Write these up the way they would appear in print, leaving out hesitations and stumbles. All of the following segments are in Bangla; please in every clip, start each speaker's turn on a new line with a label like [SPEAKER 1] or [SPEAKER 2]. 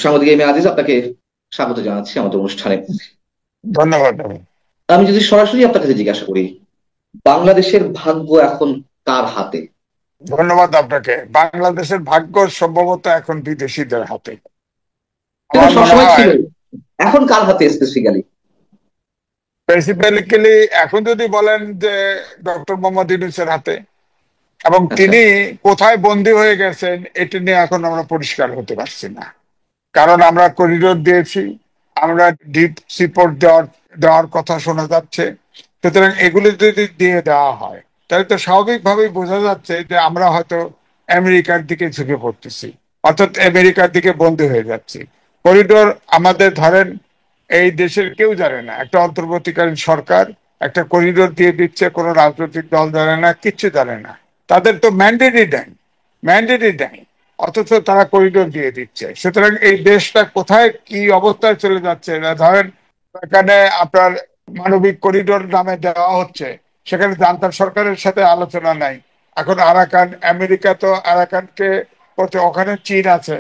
[SPEAKER 1] সাংবাদিক এম এ আজিজ, আপনাকে স্বাগত জানাচ্ছি আমাদের অনুষ্ঠানে।
[SPEAKER 2] ধন্যবাদ।
[SPEAKER 1] আমি যদি সরাসরি আপনার কাছে জিজ্ঞাসা করি, বাংলাদেশের ভাগ্য এখন কার হাতে?
[SPEAKER 2] ধন্যবাদ আপনাকে। বাংলাদেশের ভাগ্য সম্ভবত এখন বিদেশিদের হাতে।
[SPEAKER 1] সেটা
[SPEAKER 2] আমার মনে
[SPEAKER 1] সবসময় ছিল,
[SPEAKER 2] হয়
[SPEAKER 1] এখন কার হাতে স্পেসিফিক্যালি?
[SPEAKER 2] বেসিক্যালি এখন যদি বলেন যে ডক্টর মোহাম্মদ ইউনূসের হাতে, এবং
[SPEAKER 1] আচ্ছা।
[SPEAKER 2] তিনি কোথায় বন্দী হয়ে গেছেন এটা নিয়ে এখন আমরা পরিষ্কার হতে পারছি না। কারণ আমরা করিডোর দিয়েছি, আমরা ডিপ সিপোর্ট দেওয়ার দেওয়ার কথা শোনা যাচ্ছে। সুতরাং এগুলো যদি দিয়ে দেওয়া হয় তাহলে তো স্বাভাবিকভাবেই বোঝা যাচ্ছে যে আমরা হয়তো আমেরিকার দিকে ঝুঁকে পড়তেছি, অর্থাৎ আমেরিকার দিকে বন্দী হয়ে যাচ্ছি। করিডোর আমাদের ধরেন এই দেশের কেউ জানে না, একটা অন্তর্বর্তীকালীন সরকার একটা করিডোর দিয়ে দিচ্ছে, কোনো রাজনৈতিক দল জানে না, কিচ্ছু জানে না। তাদের তো ম্যান্ডেটই দেয়, অথচ তারা করিডোর দিয়ে দিচ্ছে। সুতরাং এই দেশটা কোথায় কি অবস্থায় চলে যাচ্ছে না, ধরেন এখানে আপনার মানবিক করিডোর নামে দেওয়া হচ্ছে, সেখানে জান্তার সরকারের সাথে আলোচনা নাই। এখন আরাকান, আমেরিকা তো আরাকানকে করছে, ওখানে চীন আছে,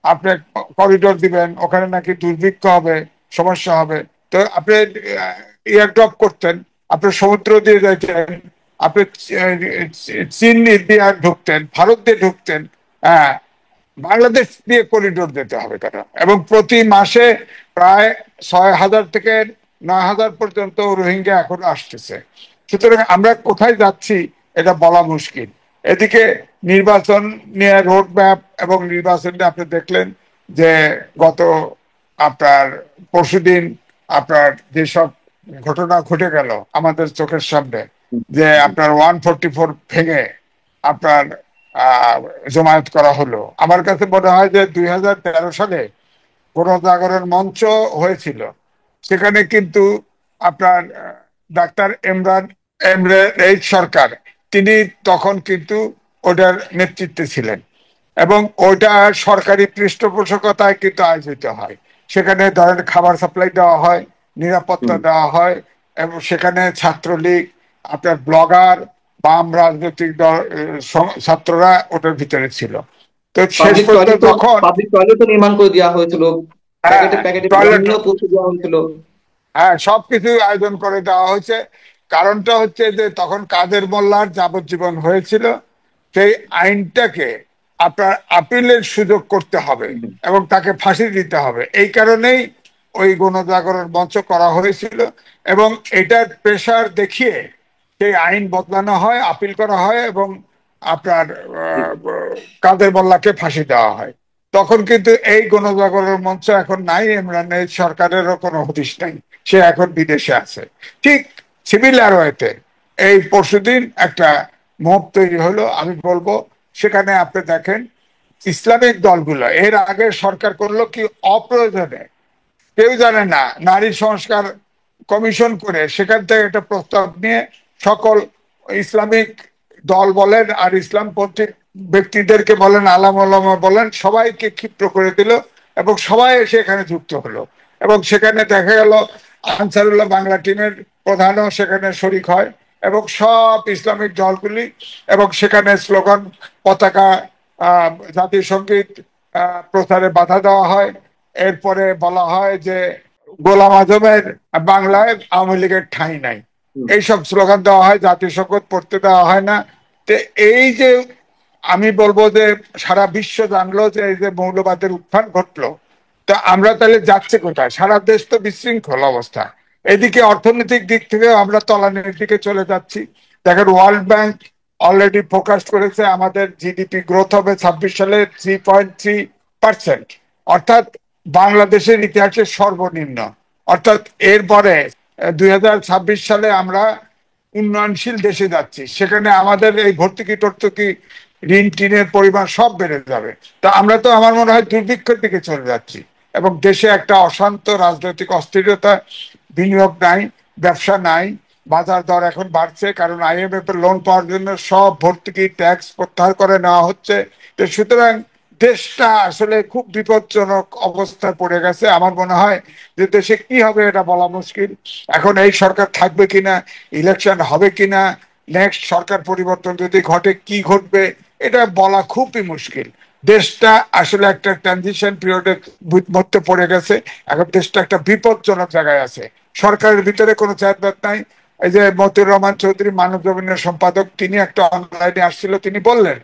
[SPEAKER 2] আপনি করিডোর দিবেন, ওখানে নাকি দুর্ভিক্ষ হবে, সমস্যা হবে। তো আপনি এয়ারড্রপ করতেন, আপনি সমুদ্র দিয়ে যাইতেন, আপনি চীন দিয়ে ঢুকতেন, ভারত দিয়ে ঢুকতেন। হ্যাঁ, বাংলাদেশ দিয়ে করিডোর দিতে হবে কেন? এবং প্রতি মাসে প্রায় 6,000 থেকে 9,000 পর্যন্ত রোহিঙ্গা এখন আসতেছে। সুতরাং আমরা কোথায় যাচ্ছি এটা বলা মুশকিল। এদিকে নির্বাচন নিয়ে রোড ম্যাপ, এবং নির্বাচন নিয়ে আপনি দেখলেন যে গত আপনার পরশুদিন আপনার যেসব ঘটনা ঘটে গেল আমাদের চোখের সামনে, যে আপনার 144 ভেঙে আপনার আহ জমায়েত করা হলো। আমার কাছে মনে হয় যে 2013 সালে গণজাগরণ মঞ্চ হয়েছিল, সেখানে কিন্তু আপনার ডাক্তার এমরে সরকার, তিনি তখন কিন্তু ওটার নেতৃত্বে ছিলেন। এবং ওইটা সরকারি পৃষ্ঠপোষকতায় কিন্তু আয়োজিত হয়। সেখানে ধরেন খাবার সাপ্লাই দেওয়া হয়, নিরাপত্তা
[SPEAKER 1] হুম।
[SPEAKER 2] দেওয়া হয়, এবং সেখানে ছাত্রলীগ, আপনার ব্লগার, বাম রাজনৈতিক দল, ছাত্ররা ওটার ভিতরে ছিল। তো শেষ
[SPEAKER 1] পাবলিক
[SPEAKER 2] পর্যন্ত
[SPEAKER 1] টয়লেট তো
[SPEAKER 2] যখন
[SPEAKER 1] পাবলিক টয়লেটও নির্মাণ করে দেওয়া হয়েছিল,
[SPEAKER 2] হ্যাঁ
[SPEAKER 1] প্যাকেটে প্যাকেটে
[SPEAKER 2] টয়লেট,
[SPEAKER 1] পানীয় পৌঁছে দেওয়া হয়েছিল।
[SPEAKER 2] হ্যাঁ সবকিছু আয়োজন করে দেওয়া হয়েছে। কারণটা হচ্ছে যে তখন কাদের মোল্লার যাবজ্জীবন হয়েছিল, সেই আইনটাকে আপনার আপিলের সুযোগ করতে হবে
[SPEAKER 1] হুম।
[SPEAKER 2] এবং তাকে ফাঁসি দিতে হবে, এই কারণেই ওই গণজাগরণ মঞ্চ করা হয়েছিল। এবং এটার প্রেসার দেখিয়ে সেই আইন বদলানো হয়, আপিল করা হয়, এবং আপনার কাদের মোল্লাকে ফাঁসি দেওয়া হয়। তখন কিন্তু এই গণজাগরণ মঞ্চ এখন নাই, ইমরানের সরকারেরও কোনো হদিশ নাই, সে এখন বিদেশে আছে। ঠিক সিমিলার ওয়েতে এই পরশুদিন একটা মব তৈরি হলো, আমি বলবো সেখানে আপনি দেখেন ইসলামিক দলগুলো এর আগে সরকার করলো কি অপ্রয়োজনে, কেউ জানে না, নারী সংস্কার কমিশন করে সেখান থেকে একটা প্রস্তাব নিয়ে সকল ইসলামিক দল বলেন আর ইসলামপন্থী ব্যক্তিদেরকে বলেন, আলাম ওলামা বলেন, সবাইকে ক্ষিপ্র করে দিল, এবং সবাই এসে এখানে যুক্ত হলো। এবং সেখানে দেখা গেল আনসারুল্লাহ বাংলা টিমের প্রধানও সেখানে শরিক হয়, এবং সব ইসলামিক দলগুলি, এবং সেখানে স্লোগান, পতাকা, জাতীয় সঙ্গীত প্রচারে বাধা দেওয়া হয়। এরপরে বলা হয় যে গোলাম আজমের বাংলায় আওয়ামী লীগের ঠাঁই নাই,
[SPEAKER 1] হুম।
[SPEAKER 2] এইসব স্লোগান দেওয়া হয়, জাতীয় সংগীত পড়তে দেওয়া হয় না। তো এই যে আমি বলবো যে সারা বিশ্ব জানলো যে এই যে মৌলবাদের উত্থান ঘটলো, তা আমরা তাহলে যাচ্ছে কোথায়? সারা দেশ তো বিশৃঙ্খল অবস্থা। এদিকে অর্থনৈতিক দিক থেকে আমরা তলানির দিকে চলে যাচ্ছি। দেখেন ওয়ার্ল্ড ব্যাংক অলরেডি ফোকাস করেছে আমাদের জিডিপি গ্রোথ হবে 26 সালে 3.3%, অর্থাৎ বাংলাদেশের ইতিহাসের সর্বনিম্ন। অর্থাৎ এরপরে 2026 সালে আমরা উন্নয়নশীল দেশে যাচ্ছি, সেখানে আমাদের এই ভর্তুকি টর্তুকি, ঋণ টিনের পরিমাণ সব বেড়ে যাবে। তা আমরা তো আমার মনে হয় দুর্ভিক্ষের দিকে চলে যাচ্ছি, এবং দেশে একটা অশান্ত রাজনৈতিক অস্থিরতা, বিনিয়োগ নাই, ব্যবসা নাই, বাজার দর এখন বাড়ছে, কারণ আইএমএফ এর লোন পাওয়ার জন্য সব ভর্তুকি ট্যাক্স প্রত্যাহার করে নেওয়া হচ্ছে। তো সুতরাং দেশটা আসলে খুব বিপজ্জনক অবস্থায় পড়ে গেছে। আমার মনে হয় যে দেশে কি হবে এটা বলা মুশকিল। এখন এই সরকার থাকবে কিনা, ইলেকশন হবে কিনা, নেক্সট সরকার পরিবর্তন যদি ঘটে কি ঘটবে, এটা বলা খুবই মুশকিল। দেশটা আসলে একটা ট্রানজিশন পিরিয়ডের মধ্যে পড়ে গেছে। এখন দেশটা একটা বিপজ্জনক জায়গায় আছে। সরকারের ভিতরে কোনো চেয়ারম্যান নাই। এই যে মতিউর রহমান চৌধুরী মানব জমিনের সম্পাদক, তিনি একটা অনলাইনে আসছিল, তিনি বললেন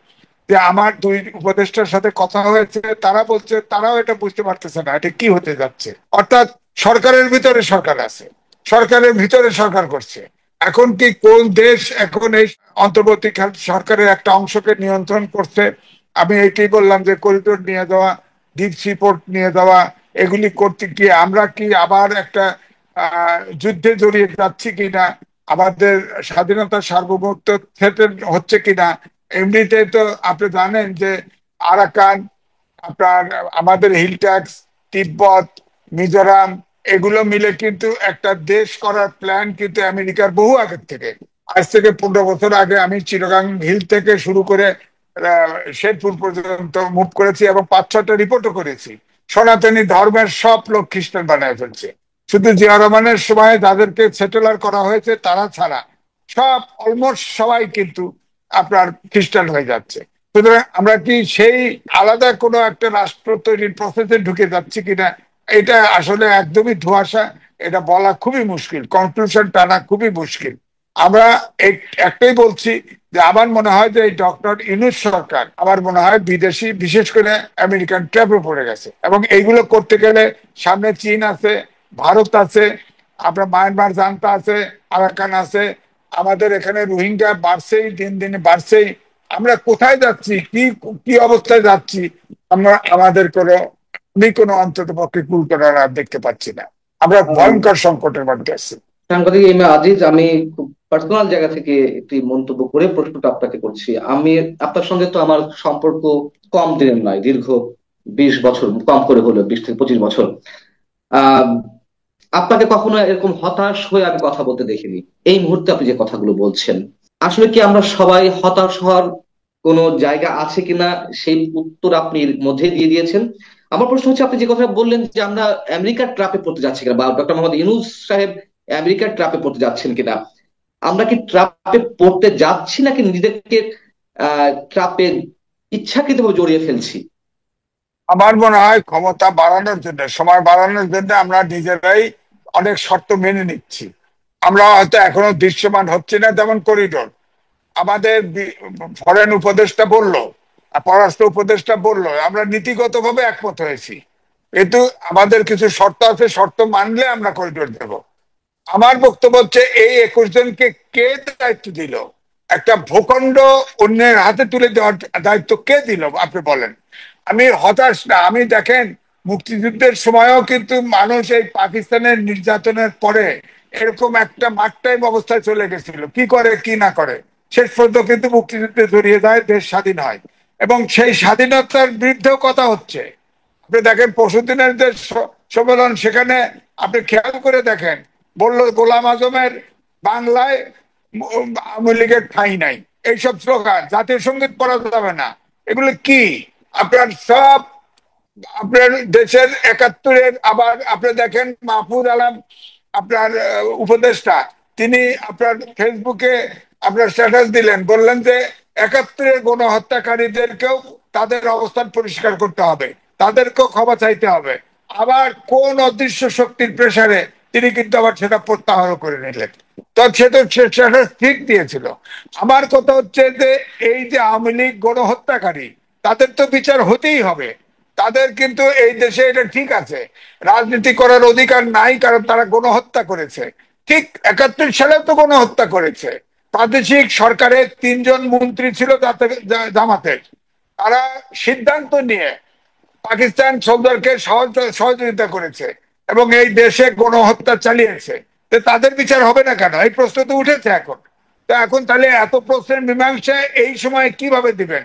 [SPEAKER 2] যে আমার দুই উপদেষ্টার সাথে কথা হয়েছে, তারা বলছে তারাও এটা বুঝতে পারতেছে না এটা কি হতে যাচ্ছে। অর্থাৎ সরকারের ভিতরে সরকার আছে, সরকারের ভিতরে সরকার করছে। এখন কি কোন দেশ এখন এই অন্তর্বর্তী সরকারের একটা অংশকে নিয়ন্ত্রণ করছে? আমি এইটাই বললাম যে করিডোর নিয়ে যাওয়া, ডিপ সি পোর্ট নিয়ে যাওয়া, এগুলি করতে গিয়ে আমরা কি আবার একটা যুদ্ধে জড়িয়ে যাচ্ছি কিনা, আমাদের স্বাধীনতার সার্বভৌমত্ব থ্রেটেন হচ্ছে কিনা। এমনিতে তো আপনি জানেন যে আরাকান, আপনার আমাদের হিল ট্যাক্স, তিব্বত, মিজোরাম, এগুলো মিলে কিন্তু একটা দেশ করার প্ল্যান কিন্তু আমেরিকার বহু আগের থেকে। আজ থেকে 15 বছর আগে আমি চিটাগাং হিল থেকে শুরু করে শেরপুর পর্যন্ত মুভ করেছি এবং 5-6টা রিপোর্টও করেছি। সনাতনী ধর্মের সব লোক খ্রিস্টান বানায় ফেলছে। শুধু জিয়া রহমানের সময় যাদেরকে সেটেলার করা হয়েছে তারা ছাড়া সব অলমোস্ট সবাই কিন্তু আপনার খ্রিস্টান হয়ে যাচ্ছে। সুতরাং আমরা কি সেই আলাদা কোনো একটা রাষ্ট্র তৈরির প্রসেসে ঢুকে যাচ্ছি কিনা, এটা আসলে একদমই ধোঁয়াশা। এটা বলা খুবই মুশকিল, কনক্লুশন টানা খুবই মুশকিল। আমরা একটাই বলছি যে আমার মনে হয় যে এই ডক্টর ইউনূস সরকার আমার মনে হয় বিদেশি, বিশেষ করে আমেরিকান ট্র্যাপে পড়ে গেছে। এবং এইগুলো করতে গেলে সামনে চীন আছে, ভারত আছে, আপনার মায়ানমার জান্তা আছে, আরাকান আছে, আমাদের এখানে রোহিঙ্গা বাড়ছেই, দিন দিনে বাড়ছেই। আমরা কোথায় যাচ্ছি, কি কি অবস্থায় যাচ্ছি, আমরা আমাদের কোনো, আমি কোনো অন্তত পক্ষে কুল করার আর দেখতে পাচ্ছি না। আমরা ভয়ঙ্কর সংকটের মধ্যে আছি।
[SPEAKER 1] সাংবাদিক এম এ আজিজ, আমি খুব পার্সোনাল জায়গা থেকে একটি মন্তব্য করে প্রশ্নটা আপনাকে করছি। আমি আপনার সঙ্গে তো আমার সম্পর্ক কম দিনের নয়, দীর্ঘ 20 বছর, কম করে হলো 20 থেকে 25 বছর। আহ আপনাকে কখনো এরকম হতাশ হয়ে আমি কথা বলতে দেখিনি। এই মুহূর্তে আপনি যে কথাগুলো বলছেন, আসলে কি আমরা সবাই হতাশ হওয়ার কোনো জায়গা আছে কিনা, সেই উত্তর আপনি এর মধ্যে দিয়ে দিয়েছেন। আমার প্রশ্ন হচ্ছে, আপনি যে কথা বললেন যে আমরা আমেরিকার ট্রাপে পড়তে যাচ্ছি কিনা, বা ডক্টর মোহাম্মদ ইউনূস সাহেব আমেরিকার ট্রাপে পড়তে যাচ্ছেন কিনা, আমরা কি ট্রাপে পড়তে যাচ্ছি নাকি নিজেদেরকে ট্রাপে ইচ্ছাকৃতভাবে জড়িয়ে ফেলছি?
[SPEAKER 2] আমার মনে হয় ক্ষমতা বাড়ানোর জন্য, সময় বাড়ানোর জন্য আমরা নিজেরাই অনেক শর্ত মেনে নিচ্ছি। আমরা হয়তো এখনো দৃশ্যমান হচ্ছে না, যেমন করিডোর। আমাদের ফরেন উপদেষ্টা বললো, পররাষ্ট্র উপদেষ্টা বললো, আমরা নীতিগতভাবে একমত হয়েছি, কিন্তু আমাদের কিছু শর্ত আছে, শর্ত মানলে আমরা করিডোর দেব। আমার বক্তব্য হচ্ছে এই 21 জনকে কে দায়িত্ব দিল? একটা ভূখণ্ড অন্যের হাতে তুলে দেওয়ার দায়িত্ব কে দিল আপনি বলেন? আমি হতাশ না। আমি দেখেন, মুক্তিযুদ্ধের সময়ও কিন্তু মানুষ এই পাকিস্তানের নির্যাতনের পরে এরকম একটা মাঠ টাইম অবস্থায় চলে গেছিল, কি করে কি না করে। শেষ পর্যন্ত কিন্তু মুক্তিযুদ্ধে জড়িয়ে যায়, দেশ স্বাধীন হয়। এবং সেই স্বাধীনতার বিরুদ্ধেও কথা হচ্ছে। আপনি দেখেন পরশুদিনের যে সম্মেলন, সেখানে আপনি খেয়াল করে দেখেন, বলল গোলাম আজমের বাংলায় আওয়ামী লীগের ঠাঁই নাই, এইসব স্লোগান, জাতীয় সঙ্গীত পড়া যাবে না, এগুলো কি? আপনার সব, আপনার দেশের 71-এর, আবার আপনি দেখেন মাহফুজ আলম, আপনার উপদেষ্টা, তিনি আপনার ফেসবুকে আপনার স্ট্যাটাস দিলেন, বললেন যে 71-এর গণহত্যাকারীদেরকেও তাদের অবস্থান পরিষ্কার করতে হবে, তাদেরকেও ক্ষমা চাইতে হবে। আবার কোন অদৃশ্য শক্তির প্রেসারে তিনি কিন্তু আবার সেটা প্রত্যাহার করে নিলেন। তো সেটা সেটা ঠিক দিয়েছিল। আমার কথা হচ্ছে যে এই যে আওয়ামী লীগ গণহত্যাকারী, তাদের তো বিচার হতেই হবে। তাদের কিন্তু এই দেশে এটা ঠিক আছে, রাজনীতি করার অধিকার নাই, কারণ তারা গণহত্যা করেছে। ঠিক 71 সালেও তো গণহত্যা করেছে। প্রাদেশিক সরকারের 3 জন মন্ত্রী ছিল জামাতের, তারা সিদ্ধান্ত নিয়ে পাকিস্তান সরকারকে সহযোগিতা করেছে এবং এই দেশে গণহত্যা চালিয়েছে। তো তাদের বিচার হবে না কেন? এই প্রশ্ন তো উঠেছে এখন। তো এখন তাহলে এত প্রশ্নের মীমাংসা এই সময় কিভাবে দিবেন?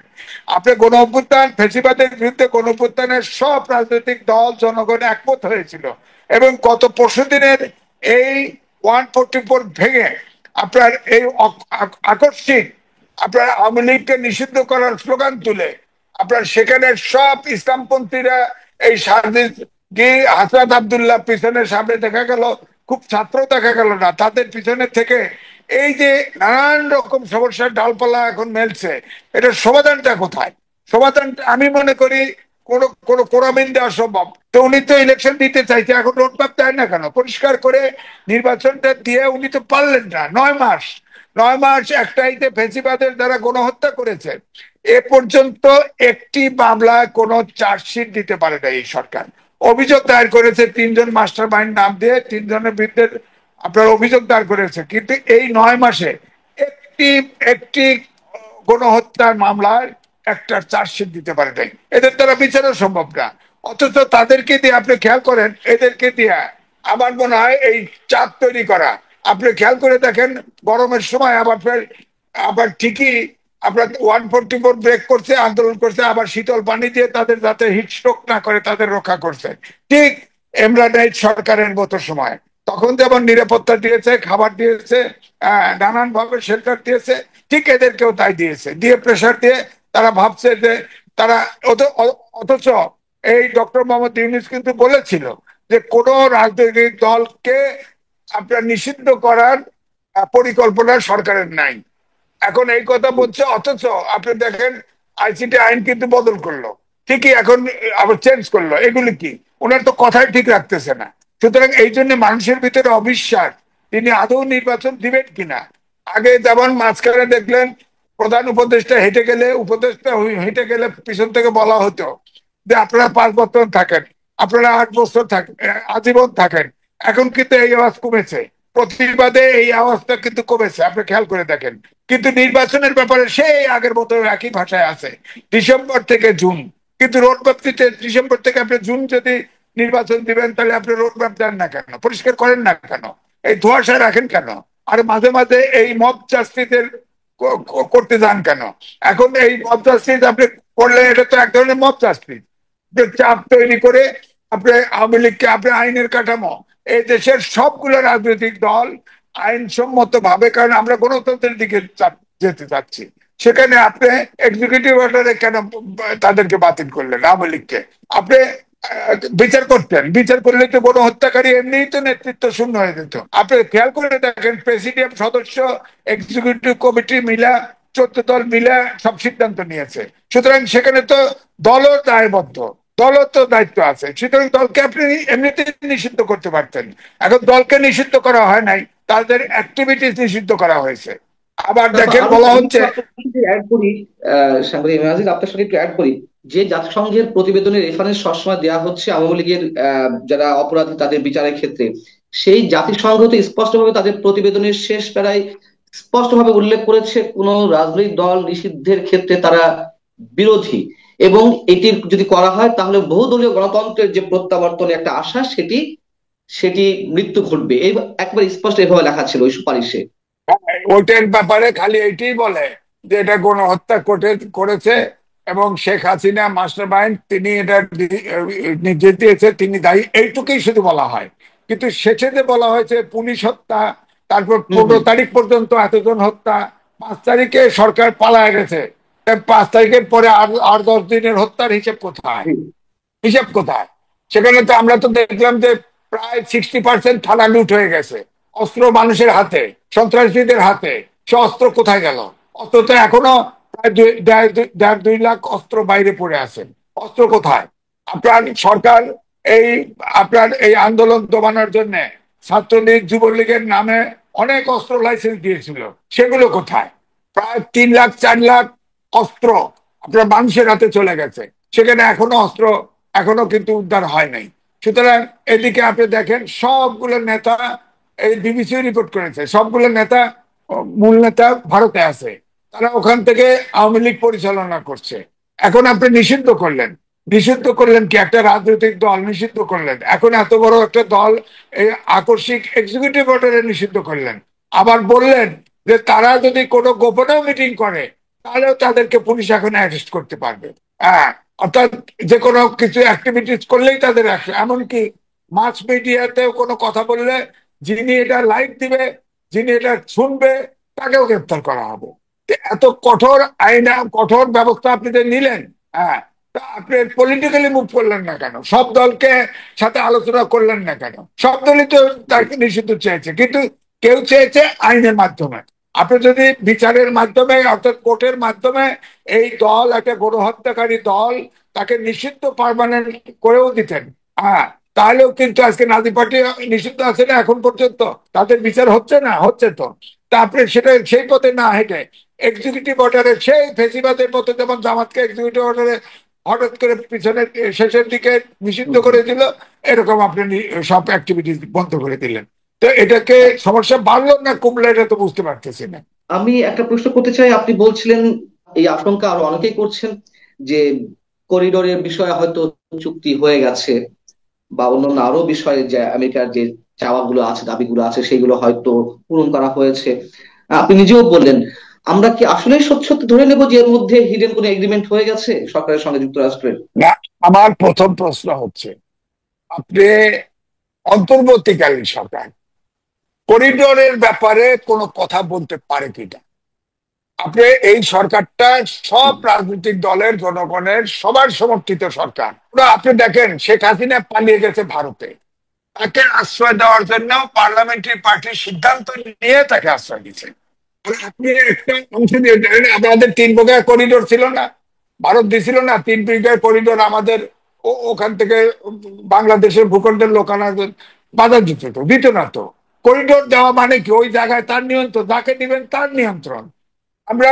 [SPEAKER 2] আপনি গণ অভ্যুত্থান, ফেসিবাদের বিরুদ্ধে গণ অভ্যুত্থানের সব রাজনৈতিক দল জনগণ একমত হয়েছিল, এবং গত পরশুদিনের এই 144 ভেঙে আপনার এই আকস্মিক আপনার আওয়ামী লীগকে নিষিদ্ধ করার স্লোগান তুলে আপনার সেখানে সব ইসলামপন্থীরা, এই সাজিদ কি হাসরাত আব্দুল্লাহ পিছনে সামনে দেখা গেল, খুব ছাত্র দেখা গেল না, তাদের পিছনে থেকে এই যে নানান রকম সমস্যার ডালপালা এখন মেলছে, এটার সমাধানটা কোথায়? সমাধানটা আমি মনে করি কোন কোন কোরামিন দেওয়া সম্ভব। তো উনি তো ইলেকশন দিতে চাইছে, এখন রোডম্যাপ দেয় না কেন? পরিষ্কার করে নির্বাচনটা দিয়ে উনি তো পারলেন না। 9 মাস, 9 মাস একটাইতে ফেসিবাদের দ্বারা গণহত্যা করেছে। এ পর্যন্ত একটি মামলায় কোনো চার্জশিট দিতে পারে না এই সরকার। অভিযোগ দায়ের করেছে 3জন মাস্টার মাইন্ড নাম দিয়ে, 3জনের বিরুদ্ধে আপনার অভিযোগ দায়ের করেছে, কিন্তু এই 9 মাসে একটি একটি গণহত্যার মামলায় একটা চার্জশিট দিতে পারে নাই। এদের দ্বারা বিচারও সম্ভব না। অথচ তাদেরকে দিয়ে আপনি খেয়াল করেন, এদেরকে দিয়ে আমার মনে হয় এই চাপ তৈরি করা। আপনি খেয়াল করে দেখেন গরমের সময় আবার ঠিকই আপনার 144 ব্রেক করছে, আন্দোলন করছে, আবার শীতল পানি দিয়ে তাদের যাতে হিট স্ট্রোক না করে তাদের রক্ষা করছে। ঠিক এমরান সরকারের মতো সময় তখন যেমন নিরাপত্তা দিয়েছে, খাবার দিয়েছে, নানান ভাবে শেল্টার দিয়েছে, ঠিক এদেরকেও তাই দিয়েছে, দিয়ে প্রেশার দিয়ে তারা ভাবছে যে তারা অথচ এই ডক্টর মোহাম্মদ ইউনূস কিন্তু বলেছিল যে কোন রাজনৈতিক দলকে আপনার নিষিদ্ধ করার পরিকল্পনা সরকারের নাই। এখন এই কথা বলছে, অথচ আপনি দেখেন আইসিটি আইন কিন্তু বদল করলো, ঠিকই এখন আবার চেঞ্জ করলো। এগুলি কি? ওনার তো কথাই ঠিক রাখতেছে না। সুতরাং এই জন্য মানুষের ভিতরে অবিশ্বাস, তিনি আদৌ নির্বাচন দিবেন কিনা। আগে যেমন মাঝখানে দেখলেন প্রধান উপদেষ্টা হেঁটে গেলে, উপদেষ্টা হেঁটে গেলে পিছন থেকে বলা হতো যে আপনারা 5 বছর থাকেন, আপনারা 8 বছর থাকেন, আজীবন থাকেন। এখন কিন্তু এই আওয়াজ কমেছে, প্রতিবাদে এই আওয়াজটা কিন্তু কমেছে, আপনি খেয়াল করে দেখেন। কিন্তু নির্বাচনের ব্যাপারে সেই আগের মতো একই ভাষায় আছে, ডিসেম্বর থেকে জুন। কিন্তু রোডম্যাপ দিতে ডিসেম্বর থেকে আপনি জুন যদি নির্বাচন দিবেন, তাহলে আপনি রোডম্যাপ দেন না কেন? পরিষ্কার করেন না কেন? এই ধোঁয়াশায় রাখেন কেন? আর মাঝে মাঝে এই মব জাস্টিসের করতে যান কেন? এখন এই মব জাস্টিস আপনি করলে এটা তো এক ধরনের মব জাস্টিস, চাপ তৈরি করে আপনি আওয়ামী লীগকে, আপনি আইনের কাঠামো, এই দেশের সবগুলো রাজনৈতিক দল আইনসম্মত ভাবে, কারণ আমরা গণতন্ত্রের দিকে যেতে চাচ্ছি, সেখানে আপনি এক্সিকিউটিভ অর্ডারে কেন তাদেরকে বাতিল করলেন? আওয়ামী লীগকে আপনি বিচার করতেন, বিচার করলে তো গণহত্যাকারী এমনিই তো নেতৃত্ব শূন্য হয়ে যেত। আপনি খেয়াল করে দেখেন প্রেসিডিয়াম সদস্য, এক্সিকিউটিভ কমিটি মিলা, 14 দল মিলা সব সিদ্ধান্ত নিয়েছে। সুতরাং সেখানে তো দলও দায়বদ্ধ, দলও তো দায়িত্ব আছে। সুতরাং দলকে আপনি এমনিতে নিষিদ্ধ করতে পারতেন। এখন দলকে নিষিদ্ধ করা হয় নাই, তাদের অ্যাক্টিভিটিস নিষিদ্ধ করা হয়েছে। আবার
[SPEAKER 1] তারপর
[SPEAKER 2] দেখেন
[SPEAKER 1] আরো
[SPEAKER 2] বলা
[SPEAKER 1] আমি
[SPEAKER 2] হচ্ছে,
[SPEAKER 1] একটু আপনার সঙ্গে অ্যাড করি, সাংবাদিক মেরাজিল, আপনার সঙ্গে একটু অ্যাড করি যে জাতিসংঘের প্রতিবেদনের রেফারেন্স সবসময় দেওয়া হচ্ছে আওয়ামী লীগের যারা অপরাধী তাদের বিচারের ক্ষেত্রে। সেই জাতিসংঘ তো স্পষ্টভাবে তাদের প্রতিবেদনের শেষ প্যারায় স্পষ্টভাবে উল্লেখ করেছে কোন রাজনৈতিক দল নিষিদ্ধের ক্ষেত্রে তারা বিরোধী, এবং এটি যদি করা হয় তাহলে বহুদলীয় গণতন্ত্রের যে প্রত্যাবর্তনের একটা আশা সেটি সেটি মৃত্যু ঘটবে, এই একবার স্পষ্ট এভাবে লেখা ছিল ওই সুপারিশে।
[SPEAKER 2] ওইটার ব্যাপারে খালি এইটাই বলে যে এটা গণহত্যা করেছে এবং শেখ হাসিনা মাস্টার মাইন্ড, তিনি এটা নির্দেশ দিয়েছে, তিনি দায়ী, এইটুকুই শুধু বলা হয়। কিন্তু শেষে যে বলা হয়েছে পুলিশ হত্যা, তারপর
[SPEAKER 1] হম
[SPEAKER 2] 15 তারিখ পর্যন্ত এতজন হত্যা, 5 তারিখে সরকার পালায় গেছে, 5 তারিখের পরে আর আর 10 দিনের হত্যার হিসেব কোথায়?
[SPEAKER 1] হম
[SPEAKER 2] হিসেব কোথায়? সেখানে তো আমরা তো দেখলাম যে প্রায় 60% থানা লুট হয়ে গেছে, অস্ত্র মানুষের হাতে, সন্ত্রাসীদের হাতে। সে অস্ত্র কোথায় গেল? অস্ত্র তো এখনো প্রায় 1.5-2 লাখ অস্ত্র বাইরে পড়ে আছে। অস্ত্র কোথায়? আপনার সরকার এই আপনার এই আন্দোলন দমানোর জন্য ছাত্রলীগ যুবলীগের নামে অনেক অস্ত্র লাইসেন্স দিয়েছিল, সেগুলো কোথায়? প্রায় 3 লাখ 4 লাখ অস্ত্র আপনার মানুষের হাতে চলে গেছে, সেখানে এখনো অস্ত্র এখনো কিন্তু উদ্ধার হয় নাই। সুতরাং এদিকে আপনি দেখেন সবগুলো নেতা, এই বিবিসি রিপোর্ট করেছে, সবগুলো নেতা, মূল নেতা ভারতে আছে, তারা ওখান থেকে আওয়ামী লীগ পরিচালনা করছে। এখন আপনি নিষিদ্ধ করলেন, নিষিদ্ধ করলেন কি? একটা রাজনৈতিক দল নিষিদ্ধ করলেন, এখন এত বড় একটা দল এই আকস্মিক এক্সিকিউটিভ অর্ডারে নিষিদ্ধ করলেন। আবার বললেন যে তারা যদি কোনো গোপনে মিটিং করে তাহলেও তাদেরকে পুলিশ এখন অ্যারেস্ট করতে পারবে। হ্যাঁ, অর্থাৎ যে কোনো কিছু অ্যাক্টিভিটিস করলেই তাদের অ্যাকশন। এমনকি মাস মিডিয়াতেও কোনো কথা বললে যিনি এটা লাইভ দিবে, যিনি এটা শুনবে, তাকেও গ্রেপ্তার করা হবে। এত কঠোর আইন, কঠোর ব্যবস্থা আপনি যে নিলেন, হ্যাঁ, তা আপনি পলিটিক্যালি মুভ করলেন না কেন? সব দলকে সাথে আলোচনা করলেন না কেন? সব দলই তো তাকে নিষিদ্ধ চেয়েছে, কিন্তু কেউ চেয়েছে আইনের মাধ্যমে, আপনি যদি বিচারের মাধ্যমে অর্থাৎ কোর্টের মাধ্যমে এই দল একটা গণহত্যাকারী দল তাকে নিষিদ্ধ পার্মানেন্ট করেও দিতেন, হ্যাঁ, তাহলেও কিন্তু আজকে নাজি পার্টি নিষিদ্ধ আছে না এখন পর্যন্ত, তাদের বিচার হচ্ছে না, হচ্ছে তো। তা আপনি সেটা সেই পথে না হেঁটে এক্সিকিউটিভ অর্ডারে সেই ফেসিবাদের মতো, যেমন জামাতকে এক্সিকিউটিভ অর্ডারে হঠাৎ করে পিছনের শেষের দিকে নিষিদ্ধ
[SPEAKER 1] হুম।
[SPEAKER 2] করে দিল, এরকম আপনি সব অ্যাক্টিভিটিস বন্ধ করে দিলেন। তো এটাকে সমস্যা বাড়লো না কমলো এটা তো বুঝতে পারতেছি না।
[SPEAKER 1] আমি একটা প্রশ্ন করতে চাই, আপনি বলছিলেন এই আশঙ্কা আরো অনেকেই করছেন যে করিডোরের বিষয়ে হয়তো চুক্তি হয়ে গেছে, বা অন্যান্য আরো বিষয়ে যে আমেরিকার যে চাওয়াগুলো আছে, দাবিগুলো আছে, সেগুলো হয়তো পূরণ করা হয়েছে। আপনি নিজেও বললেন, আমরা কি আসলে সত্যি সত্যি ধরে নেব যে এর মধ্যে হিডেন কোনো এগ্রিমেন্ট হয়ে গেছে সরকারের সঙ্গে যুক্তরাষ্ট্রের?
[SPEAKER 2] না, আমার প্রথম প্রশ্ন হচ্ছে, আপনি অন্তর্বর্তীকালীন সরকার করিডোরের ব্যাপারে কোনো কথা বলতে পারে কিনা? আপনি এই সরকারটা সব রাজনৈতিক দলের জনগণের সবার সমর্থিত সরকার। আপনি দেখেন শেখ হাসিনা পালিয়ে গেছে ভারতে, তাকে আশ্রয় দেওয়ার জন্য পার্লামেন্টারি পার্টির সিদ্ধান্ত নিয়ে তাকে আশ্রয় দিচ্ছে। আর আপনি একটা অংশ দিয়ে দেন, আমাদের 3 বিঘা করিডোর ছিল না, ভারত দিছিল না 3 বিঘা করিডোর আমাদের, ওখান থেকে বাংলাদেশের ভূখণ্ডের লোকানা বাধা দিত, তো দিত না তো। করিডোর দেওয়া মানে কি, ওই জায়গায় তার নিয়ন্ত্রণ, যাকে দিবেন তার নিয়ন্ত্রণ। আমরা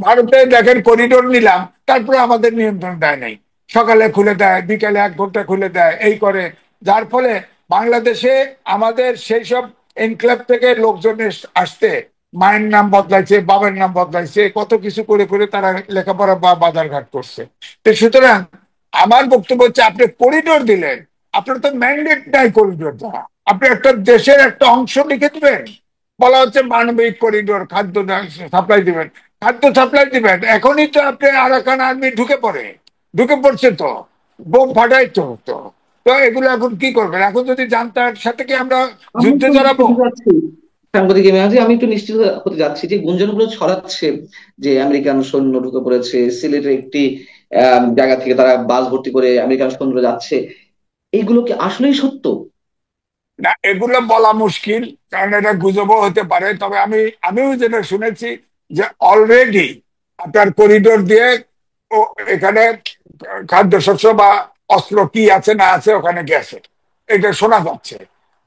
[SPEAKER 2] ভারতে দেখেন করিডোর নিলাম, তারপরে আমাদের নিয়ন্ত্রণ দেয় নাই, সকালে খুলে দেয়, বিকালে 1 ঘন্টা খুলে দেয়, এই করে। যার ফলে বাংলাদেশে আমাদের সেই সব এনক্লেভ থেকে লোকজন আসতে মায়ের নাম বদলাইছে, বাবার নাম বদলাইছে, কত কিছু করে করে তারা লেখাপড়া বা বাজারঘাট করছে। তো সুতরাং আমার বক্তব্য হচ্ছে, আপনি করিডোর দিলেন, আপনার তো ম্যান্ডেট নাই করিডোর দেওয়া। আপনি একটা দেশের একটা অংশ লিখে দিবেন, বলা হচ্ছে মানবিক করিডোর, খাদ্য সাপ্লাই দিবেন, খাদ্য সাপ্লাই দিবেন। এখনই তো আপনি আরাকান আর্মি ঢুকে পড়ছে তো, বোম ফাটাই তো তো। তো এগুলো এখন কি করবেন? এখন যদি জানতার সাথে কি আমরা
[SPEAKER 1] আমি
[SPEAKER 2] যুদ্ধে
[SPEAKER 1] তো
[SPEAKER 2] জড়াবো?
[SPEAKER 1] শুনতে যাচ্ছি, সাংবাদিক মেয়াজি, আমি একটু নিশ্চিত হতে যাচ্ছি যে গুঞ্জনগুলো ছড়াচ্ছে যে আমেরিকান সৈন্য ঢুকে পড়েছে সিলেটের একটি জায়গা থেকে, তারা বাস ভর্তি করে আমেরিকান সৈন্য যাচ্ছে, এইগুলো কি আসলেই সত্য?
[SPEAKER 2] না, এগুলো বলা মুশকিল, কারণ এটা গুজবও হতে পারে। তবে আমিও যেটা শুনেছি যে অলরেডি আপনার করিডোর দিয়ে ও এখানে খাদ্যশস্য বা অস্ত্র কি আছে না আছে ওখানে গেছে, এটা শোনা যাচ্ছে।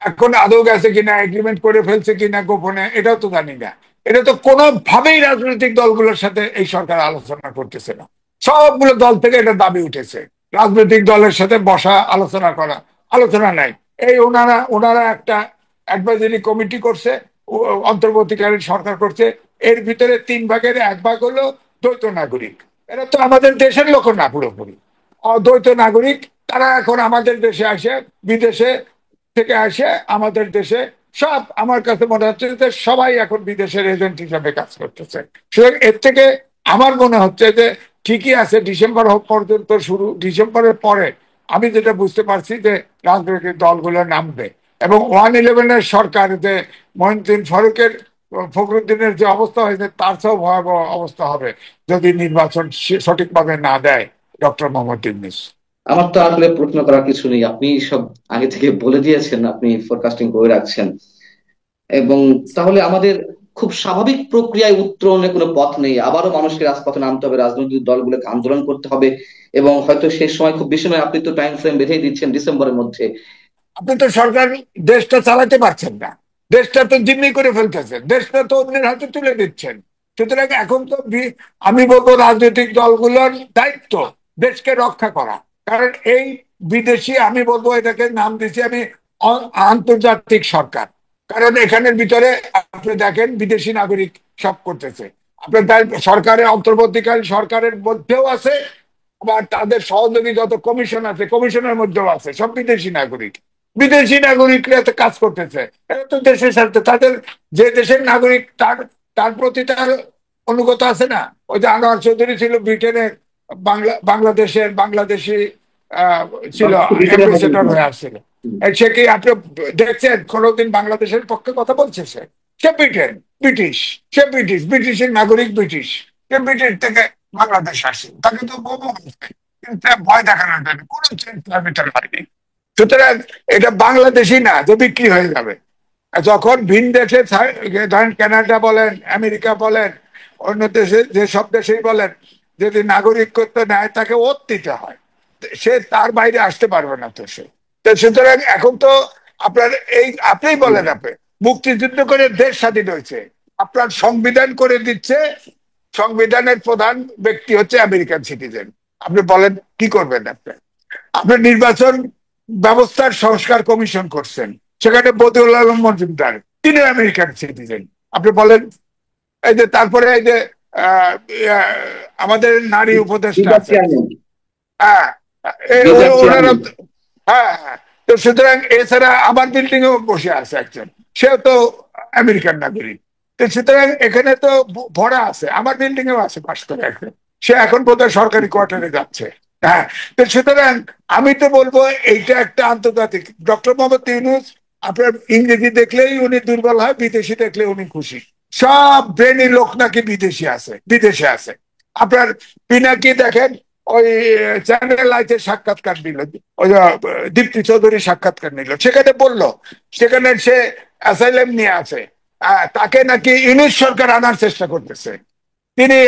[SPEAKER 2] এখন আদৌ গেছে কিনা, এগ্রিমেন্ট করে ফেলছে কিনা গোপনে, এটাও তো জানি না। এটা তো কোনোভাবেই রাজনৈতিক দলগুলোর সাথে এই সরকার আলোচনা করতেছে না। সবগুলো দল থেকে এটা দাবি উঠেছে, রাজনৈতিক দলের সাথে বসা, আলোচনা করা। আলোচনা নাই। এই ওনারা ওনারা একটা অ্যাডভাইজারি কমিটি করছে, অন্তর্বর্তীকালীন সরকার করছে। এর ভিতরে 3 ভাগের 1 ভাগ হলো দ্বৈত নাগরিক। এরা তো আমাদের দেশের লোক না পুরোপুরি, অদ্বৈত নাগরিক। তারা এখন আমাদের দেশে আসে, বিদেশে থেকে আসে আমাদের দেশে। সব আমার কাছে মনে হচ্ছে যে সবাই এখন বিদেশের এজেন্ট হিসাবে কাজ করতেছে। সুতরাং এর থেকে আমার মনে হচ্ছে যে ঠিকই আছে, ডিসেম্বর পর্যন্ত শুরু, ডিসেম্বরের পরে আমি যেটা বুঝতে পারছি যে রাজনৈতিক দলগুলো নামবে। এবং 1-11 সরকার যে মহিউদ্দিন ফারুকের, ফখরুদ্দিনের যে অবস্থা হয়েছে তার চেয়েও ভয়াবহ অবস্থা হবে যদি নির্বাচন সঠিকভাবে না দেয় ডক্টর মোহাম্মদ ইউনূস।
[SPEAKER 1] আমার তো আসলে প্রশ্ন করার কিছু নেই, আপনি সব আগে থেকে বলে দিয়েছেন, আপনি ফোরকাস্টিং করে রাখছেন। এবং তাহলে আমাদের খুব স্বাভাবিক প্রক্রিয়ায় উত্তরণের কোনো পথ নেই, আবারও মানুষকে রাজপথে নামতে হবে, রাজনৈতিক দলগুলোকে আন্দোলন করতে হবে। এবং হয়তো শেষ সময় খুব বেশি নয়, আপনি তো টাইম ফ্রেম বেঁধেই দিচ্ছেন ডিসেম্বরের মধ্যে।
[SPEAKER 2] আপনি তো সরকার, দেশটা চালাতে পারছেন না, দেশটা তো জিম্মি করে ফেলতেছেন, দেশটা তো অন্যের হাতে তুলে দিচ্ছেন। সুতরাং এখন তো আমি বলবো রাজনৈতিক দলগুলোর দায়িত্ব দেশকে রক্ষা করা। কারণ এই বিদেশি, আমি বলবো এটাকে নাম দিচ্ছি আমি আন্তর্জাতিক সরকার। কারণ এখানের ভিতরে আপনি দেখেন বিদেশি নাগরিক সব করতেছে। আপনার সরকারের অন্তর্বর্তীকালীন সরকারের মধ্যেও আছে, আবার তাদের সহযোগী যত কমিশন আছে কমিশনের মধ্যেও আছে সব বিদেশি নাগরিক। বিদেশি নাগরিকরা তো কাজ করতেছে, এরা তো দেশের সাথে, তাদের যে দেশের নাগরিক তার তার প্রতি তার অনুগত আছে না। ওই যে আনোয়ার চৌধুরী ছিল ব্রিটেনের, বাংলাদেশি আহ ছিল,
[SPEAKER 1] ব্রিটেনের হাইকমিশনার।
[SPEAKER 2] অ্যাম্বাসেডর হয়ে আসছিল। সে কি আপনি দেখছেন কোনোদিন বাংলাদেশের পক্ষে কথা বলছে? সে ব্রিটেন, ব্রিটিশ, সে ব্রিটিশের নাগরিক, ব্রিটিশ। সে ব্রিটেন থেকে বাংলাদেশ আসে, তাকে তো বহু ভয় দেখানোর জন্য কোনো চেঞ্জ তার ভিতরে হয়নি। সুতরাং এটা বাংলাদেশি না যে বিক্রি হয়ে যাবে। যখন ভিন দেশে ধরেন কানাডা বলেন, আমেরিকা বলেন, অন্য দেশে যেসব দেশেই বলেন, যদি নাগরিকত্ব নেয় তাকে ওত দিতে হয়, সে তার বাইরে আসতে পারবে না। তো সে তো সুতরাং এখন তো আপনার এই আপনিই বলেন, আপনি মুক্তিযুদ্ধ করে দেশ স্বাধীন হয়েছে, আপনার সংবিধান করে দিচ্ছে, সংবিধানের প্রধান ব্যক্তি হচ্ছে আমেরিকান সিটিজেন। আপনি বলেন কি করবেন আপনি? আপনি নির্বাচন ব্যবস্থার সংস্কার কমিশন করছেন, সেখানে বদিউল আলম মজুমদার, তিনি আমেরিকান সিটিজেন। আপনি বলেন, এই যে তারপরে এই যে আহ, আহ, আমাদের নারী উপদেষ্টা
[SPEAKER 1] বিভাগ
[SPEAKER 2] আছেন,
[SPEAKER 1] চেয়ারম্যান।
[SPEAKER 2] হ্যাঁ,
[SPEAKER 1] বিভাগ
[SPEAKER 2] ওনারা,
[SPEAKER 1] চেয়ারম্যান।
[SPEAKER 2] হ্যাঁ হ্যাঁ। তো সুতরাং এছাড়া আমার বিল্ডিং এও বসে আছে একজন, সেও তো আমেরিকান নাগরিক। তো সুতরাং এখানে তো ভরা আছে, আমার বিল্ডিং এও আছে পাশ করে একজন, সে এখন বোধহয় সরকারি কোয়ার্টারে যাচ্ছে। হ্যাঁ। তো সুতরাং আমি তো বলবো এইটা একটা আন্তর্জাতিক, ডক্টর মোহাম্মদ ইউনূস আপনার ইংরেজি দেখলেই উনি দুর্বল হয়, বিদেশি দেখলে উনি খুশি। সব ব্রেনি লোক নাকি বিদেশি আছে, বিদেশে আছে। আপনার পিনাকি দেখেন, ওই চ্যানেল আইতে সাক্ষাৎকার নিল, ওই দীপ্তি চৌধুরী সাক্ষাৎকার নিল, সেখানে বললো সেখানে সে অ্যাসাইলাম নিয়ে আছে, তাকে নাকি ইউনূস সরকার আনার চেষ্টা করতেছে। তিনি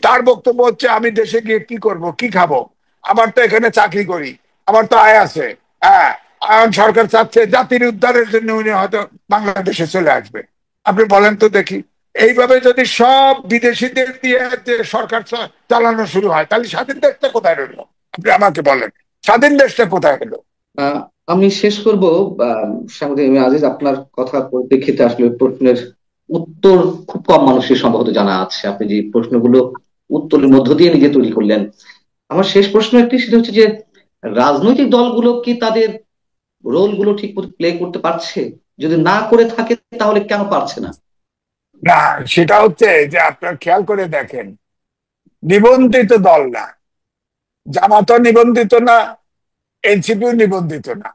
[SPEAKER 2] তার বক্তব্য হচ্ছে, আমি দেশে গিয়ে কি করব, কি খাবো, আমার তো এখানে চাকরি করি, আমার তো আয় আছে। হ্যাঁ, এখন সরকার চাচ্ছে জাতির উদ্ধারের জন্য উনি হয়তো বাংলাদেশে চলে আসবে। আপনি বলেন তো দেখি, এইভাবে যদি সব বিদেশিদের দিয়ে যে সরকার চালানো শুরু হয়, তাহলে স্বাধীন দেশটা কোথায় রইলো? আপনি আমাকে বলেন, স্বাধীন দেশটা কোথায় হলো?
[SPEAKER 1] আহ, আমি শেষ করব। সাংবাদিক আজিজ, আপনার কথা পরিপ্রেক্ষিতে আসলে প্রশ্নের উত্তর খুব কম মানুষের সম্ভবত জানা আছে। আপনি যে প্রশ্নগুলো উত্তরের মধ্য দিয়ে নিজে তৈরি করলেন। আমার শেষ প্রশ্ন একটি, সেটা হচ্ছে যে রাজনৈতিক দলগুলো কি তাদের রোল গুলো ঠিক মতো প্লে করতে পারছে? যদি না করে থাকে তাহলে কেন পারছে না?
[SPEAKER 2] না, সেটা হচ্ছে যে আপনার খেয়াল করে দেখেন, নিবন্ধিত দল না, জামাতও নিবন্ধিত না, এনসিপিও নিবন্ধিত না,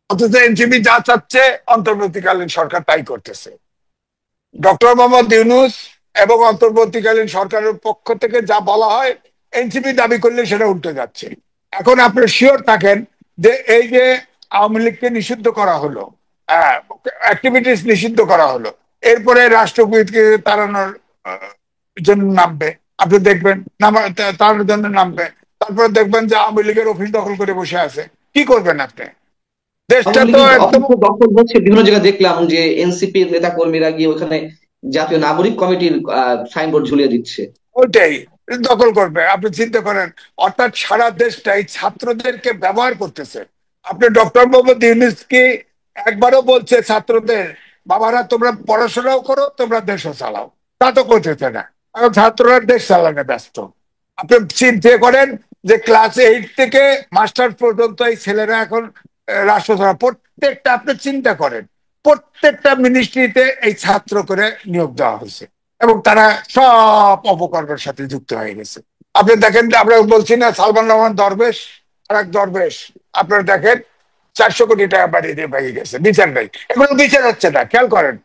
[SPEAKER 2] অথচ এনসিপি যা চাচ্ছে অন্তর্বর্তীকালীন সরকার তাই করতেছে। ডক্টর মোহাম্মদ ইউনূস এবং অন্তর্বর্তীকালীন সরকারের পক্ষ থেকে যা বলা হয়, এনসিপি দাবি করলে সেটা উল্টে যাচ্ছে। এখন আপনি শিওর থাকেন যে এই যে আওয়ামী লীগকে নিষিদ্ধ করা হলো, অ্যাক্টিভিটিস নিষিদ্ধ করা হলো, এরপরে রাষ্ট্রপতিকে তাড়ানোর জন্য নামবে, আপনি দেখবেন তার জন্য নামবে। তারপরে দেখবেন যে আওয়ামী লীগের অফিস দখল করে বসে আছে। কি করবেন আপনি? দেশটা
[SPEAKER 1] আওয়ামী
[SPEAKER 2] তো
[SPEAKER 1] লীগের
[SPEAKER 2] একদম,
[SPEAKER 1] অফিস দখল হচ্ছে, বিভিন্ন জায়গায় দেখলাম যে এনসিপির নেতা কর্মীরা গিয়ে ওখানে জাতীয় নাগরিক কমিটির সাইনবোর্ড ঝুলিয়ে দিচ্ছে।
[SPEAKER 2] ওইটাই দখল করবে। আপনি চিন্তা করেন, অর্থাৎ সারা দেশটাই ছাত্রদেরকে ব্যবহার করতেছে। আপনি ডক্টর মোহাম্মদ ইউনূস কি একবারও বলছে ছাত্রদের, বাবারা তোমরা পড়াশোনাও করো, তোমরা দেশও চালাও? তা তো করতেছে না, এখন ছাত্ররা দেশ চালানো ব্যস্ত। আপনি চিন্তা করেন যে ক্লাস 8 থেকে মাস্টার পর্যন্ত এই ছেলেরা এখন রাষ্ট্র চালায়। প্রত্যেকটা আপনি চিন্তা করেন, প্রত্যেকটা মিনিস্ট্রিতে এই ছাত্র করে নিয়োগ দেওয়া হয়েছে, এবং তারা সব অপকর্মের সাথে যুক্ত হয়ে গেছে। আপনি দেখেন, আমরা বলছি না সালমান রহমান দরবেশ, আর এক দরবেশ, আপনারা দেখেন 400 কোটি টাকা বাড়িয়ে দিয়ে ভেঙে গেছে, বিচার নেই, এগুলো বিচার হচ্ছে না, খেয়াল করেন।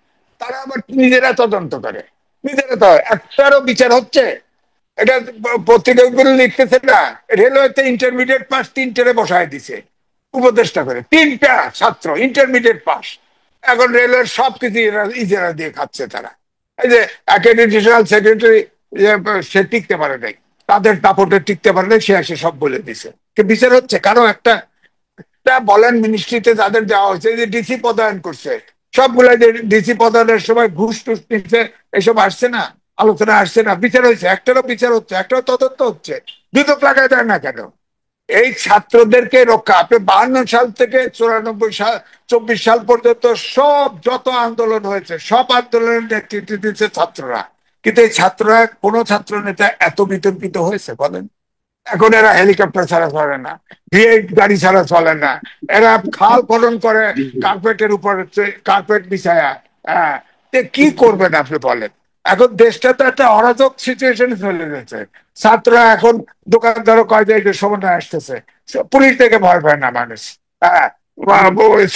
[SPEAKER 2] তারা আবার নিজেরা তদন্ত করে, নিজেরা তো একটারও বিচার হচ্ছে? এটা পত্রিকাগুলো লিখতেছে না, রেলওয়েতে ইন্টারমিডিয়েট পাস 3টে বসায় দিছে উপদেষ্টা করে, 3টা ছাত্র ইন্টারমিডিয়েট পাস, এখন রেলওয়ের সবকিছু ইজারা দিয়ে খাচ্ছে তারা। এই যে অ্যাকাডেমিশনাল সেক্রেটারি, সে টিকতে পারে নাই, তাদের দাপটে টিকতে পারে নাই, সে এসে সব বলে দিছে। বিচার হচ্ছে কারো একটা? তা বলেন মিনিস্ট্রিতে যাদের দেওয়া হয়েছে, যে ডিসি পদায়ন করছে, সবগুলা যে ডিসি পদায়নের সময় ঘুষ টুস নিচ্ছে, এসব আসছে না, আলোচনা আসছে না, বিচার হয়েছে? একটারও বিচার হচ্ছে? একটারও তদন্ত হচ্ছে? দুদক লাগায় দেয় না কেন? এই ছাত্রদেরকে রক্ষা, আপনি 52 সাল থেকে 94 সাল, 24 সাল পর্যন্ত সব যত আন্দোলন হয়েছে, সব আন্দোলনের নেতৃত্ব দিচ্ছে ছাত্ররা। কিন্তু এই ছাত্ররা, কোন ছাত্র নেতা এত বিতর্কিত হয়েছে বলেন? এখন এরা হেলিকপ্টার ছাড়া চলে না, ভিআইপ গাড়ি ছাড়া চলে না, এরা খাল খনন করে কার্পেটের উপর কার্পেট বিছায়া। হ্যাঁ, কি করবেন আপনি বলেন? এখন দেশটা তো একটা অরাজক সিচুয়েশন চলে গেছে। ছাত্ররা এখন, দোকানদারও কয় যে এই যে সমন্বয় আসতেছে, পুলিশ থেকে ভয় পায় না মানুষ। হ্যাঁ,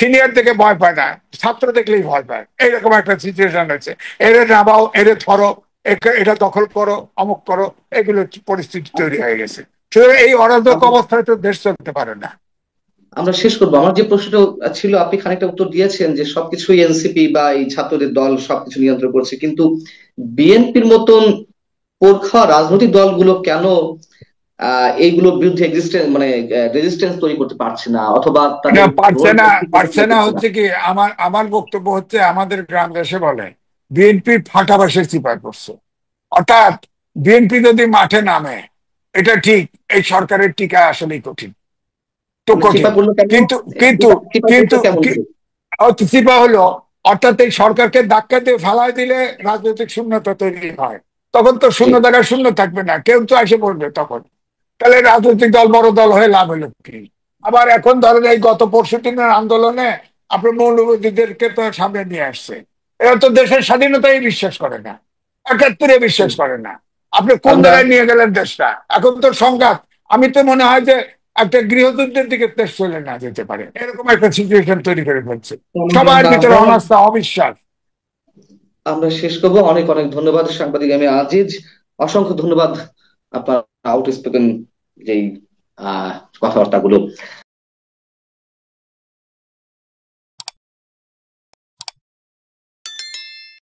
[SPEAKER 2] সিনিয়র থেকে ভয় পায় না, ছাত্র দেখলেই ভয় পায়, এইরকম একটা সিচুয়েশন হয়েছে। এরে নামাও, এরে ধরো, এটা দখল করো, অমুক করো, এগুলো পরিস্থিতি তৈরি হয়ে গেছে। সুতরাং এই অরাজক
[SPEAKER 1] আমি
[SPEAKER 2] অবস্থায় তো দেশ চলতে পারে না।
[SPEAKER 1] আমরা শেষ করবো। আমার যে প্রশ্নটা ছিল আপনি খানিকটা উত্তর দিয়েছেন যে সবকিছুই এনসিপি বা এই ছাত্রদের দল সবকিছু নিয়ন্ত্রণ করছে, কিন্তু বিএনপির মতন পোরখা রাজনৈতিক দলগুলো কেন এইগুলোর বিরুদ্ধে এক্সিস্টেন্স মানে রেজিস্ট্যান্স তৈরি করতে পারছে না, অথবা
[SPEAKER 2] না,
[SPEAKER 1] তাদের
[SPEAKER 2] পারছে
[SPEAKER 1] রোলটা
[SPEAKER 2] না।
[SPEAKER 1] ঠিক মতো
[SPEAKER 2] পারছে
[SPEAKER 1] প্লে
[SPEAKER 2] না
[SPEAKER 1] করছে না?
[SPEAKER 2] হচ্ছে কি, আমার আমার বক্তব্য হচ্ছে, আমাদের গ্রাম দেশে বলে বিএনপি ফাঁকাবাসে চিপায় পড়ছে। অর্থাৎ বিএনপি যদি মাঠে নামে, এটা ঠিক, এই সরকারের টিকা আসলেই কঠিন, তো
[SPEAKER 1] মানে চিপা
[SPEAKER 2] কঠিন।
[SPEAKER 1] পড়লো কেন?
[SPEAKER 2] কিন্তু কিন্তু
[SPEAKER 1] চিপা
[SPEAKER 2] কিন্তু
[SPEAKER 1] পড়লো কেমন
[SPEAKER 2] কি-
[SPEAKER 1] করে?
[SPEAKER 2] চিপা হলো, অর্থাৎ এই সরকারকে ধাক্কা দিয়ে ফেলায় দিলে রাজনৈতিক শূন্যতা তৈরি হয়। তখন তো
[SPEAKER 1] জি।
[SPEAKER 2] শূন্য জায়গায় শূন্য থাকবে না, কেউ তো এসে পড়বে তখন। তাহলে রাজনৈতিক দল বড় দল হয়ে লাভ হলো কি? আবার এখন ধরেন এই গত পরশু দিনের আন্দোলনে আপনার মৌলবাদীদেরকে তো সামনে নিয়ে আসছে। এরা তো দেশের স্বাধীনতাই বিশ্বাস করে না, একাত্তরে
[SPEAKER 1] জি।
[SPEAKER 2] বিশ্বাস করে না। আপনি কোন
[SPEAKER 1] আমরা
[SPEAKER 2] জায়গায় নিয়ে গেলেন দেশটা? এখন তো সংঘাত। আমি তো মনে হয় যে একটা গৃহযুদ্ধের দিকে দেশ চলে না যেতে পারে, এরকম একটা সিচুয়েশন তৈরি করে ফেলছে। সবার ভিতরে
[SPEAKER 1] আমরা
[SPEAKER 2] অনাস্থা, অবিশ্বাস।
[SPEAKER 1] আমরা শেষ করবো। অনেক অনেক ধন্যবাদ সাংবাদিক আমি আজিজ, অসংখ্য ধন্যবাদ আপনার আউট স্পোকেন যেই কথাবার্তাগুলো।